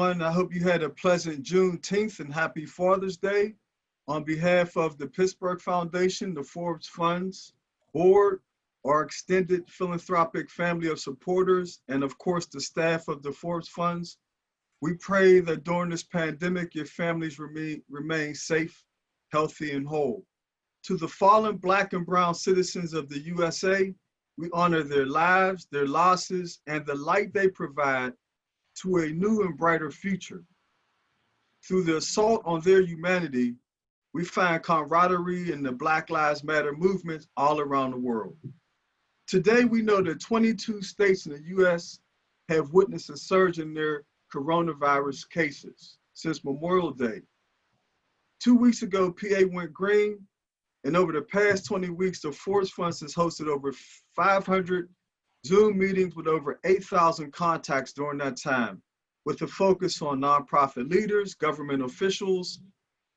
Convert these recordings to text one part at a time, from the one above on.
everyone. I hope you had a pleasant Juneteenth and happy Father's Day. On behalf of the Pittsburgh Foundation, the Forbes Funds Board, our extended philanthropic family of supporters, and of course the staff of the Forbes Funds, we pray that during this pandemic, your families remain safe, healthy, and whole. To the fallen Black and brown citizens of the USA, we honor their lives, their losses, and the light they provide to a new and brighter future. Through the assault on their humanity, we find camaraderie in the Black Lives Matter movement all around the world. Today, we know that 22 states in the US have witnessed a surge in their coronavirus cases since Memorial Day. 2 weeks ago, PA went green, and over the past 20 weeks, the Forbes Funds has hosted over 500 Zoom meetings with over 8,000 contacts during that time, with a focus on nonprofit leaders, government officials,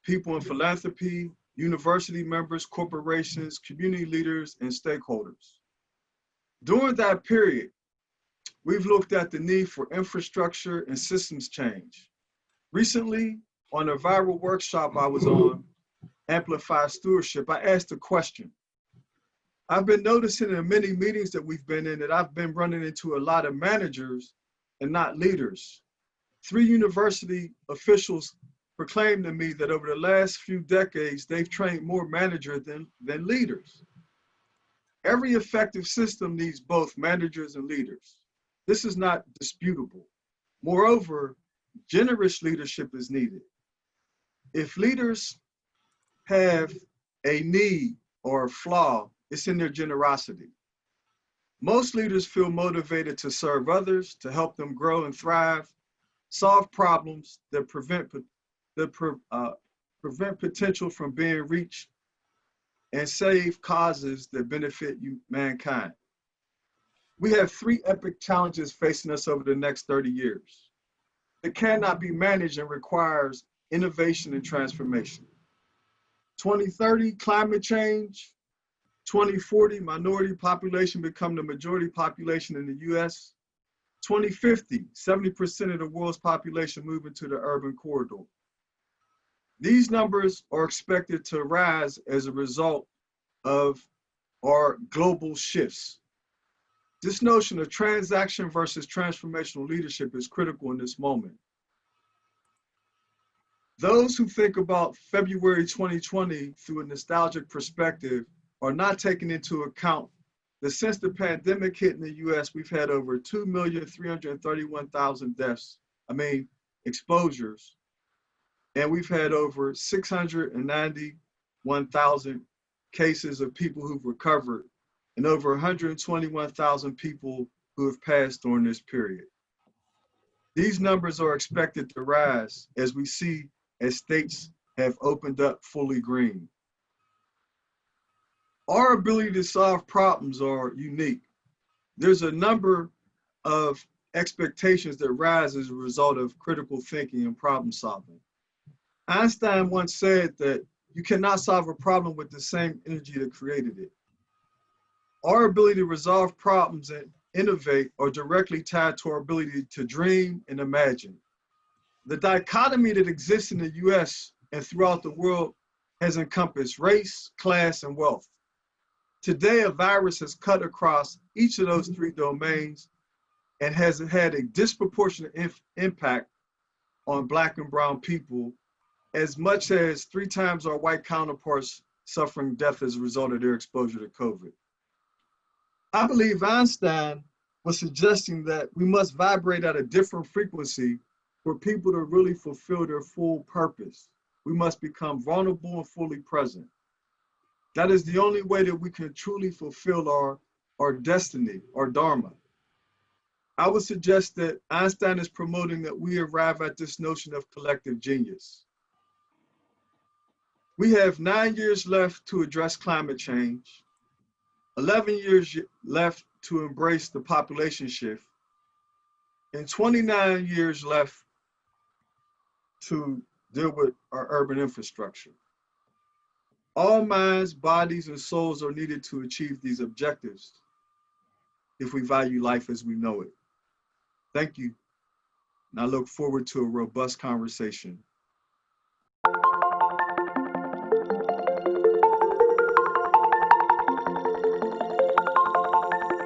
people in philanthropy, university members, corporations, community leaders, and stakeholders. During that period, we've looked at the need for infrastructure and systems change. Recently, on a viral workshop I was on, Amplify Stewardship, I asked a question. I've been noticing in many meetings that we've been in that I've been running into a lot of managers and not leaders. 3 university officials proclaimed to me that over the last few decades, they've trained more managers than leaders. Every effective system needs both managers and leaders. This is not disputable. Moreover, generous leadership is needed. If leaders have a need or a flaw, it's in their generosity. Most leaders feel motivated to serve others, to help them grow and thrive, solve problems that prevent potential from being reached, and save causes that benefit mankind. We have 3 epic challenges facing us over the next 30 years. It cannot be managed and requires innovation and transformation. 2030, climate change. 2040, minority population become the majority population in the US. 2050, 70% of the world's population move into the urban corridor. These numbers are expected to rise as a result of our global shifts. This notion of transaction versus transformational leadership is critical in this moment. Those who think about February 2020 through a nostalgic perspective are not taking into account that since the pandemic hit in the US, we've had over 2,331,000 exposures, and we've had over 691,000 cases of people who've recovered, and over 121,000 people who have passed during this period. These numbers are expected to rise as we see as states have opened up fully green. Our ability to solve problems are unique. There's a number of expectations that rise as a result of critical thinking and problem solving. Einstein once said that you cannot solve a problem with the same energy that created it. Our ability to resolve problems and innovate are directly tied to our ability to dream and imagine. The dichotomy that exists in the US and throughout the world has encompassed race, class, and wealth. Today, a virus has cut across each of those 3 domains and has had a disproportionate impact on Black and brown people, as much as 3 times our white counterparts suffering death as a result of their exposure to COVID. I believe Einstein was suggesting that we must vibrate at a different frequency for people to really fulfill their full purpose. We must become vulnerable and fully present. That is the only way that we can truly fulfill our destiny, our dharma. I would suggest that Einstein is promoting that we arrive at this notion of collective genius. We have 9 years left to address climate change, 11 years left to embrace the population shift, and 29 years left to deal with our urban infrastructure. All minds, bodies, and souls are needed to achieve these objectives if we value life as we know it. Thank you. and I look forward to a robust conversation.